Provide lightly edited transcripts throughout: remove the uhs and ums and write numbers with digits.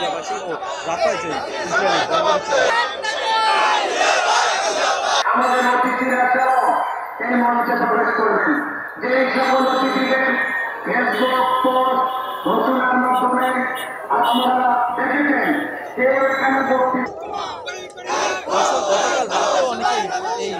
গাজাবাসী ও রাফায় যে ইসরায়েলি আমাদের অতিথিরাও এই মঞ্চে প্রবেশ করবেন। যে সকল অতিথিদের ফেসবুক পোস্ট ঘোষণার মাধ্যমে আপনারা দেখেছেন কেউ এখানে গতকাল রাতেও অনেকেই এই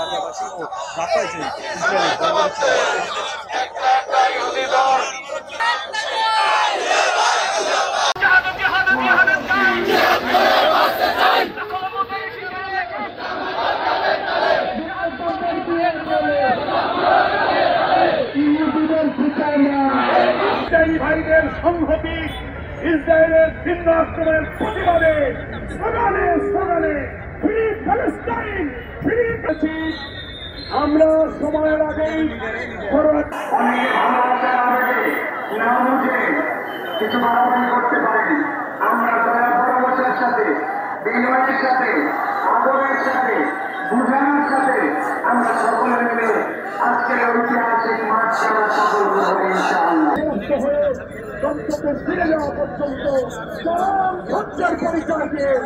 গাজাবাসী ও রাফায় যে ইসরায়েলি ইসরায়েলি ভাইদের সংহতি ইসরায়েলের ভিন্ন আক্রমণের প্রতিবাদে স্লোগানে স্লোগানে ফ্রি প্যালেস্টাইন ফ্রি। আমরা সময়ের আগেই কিছু মারামারি করতে পারেন। আমরা দয়া পরামর্শের সাথে বিনয়ের সাথে আদরের সাথে বুঝানোর সাথে আমরা সকলে মিলে আজকের ঐতিহাসিক মাঠ খেলা সফল করবো ইনশাআল্লাহ। ফিরে যাওয়া পর্যন্ত চরম ধৈর্যের পরিচয় দিয়ে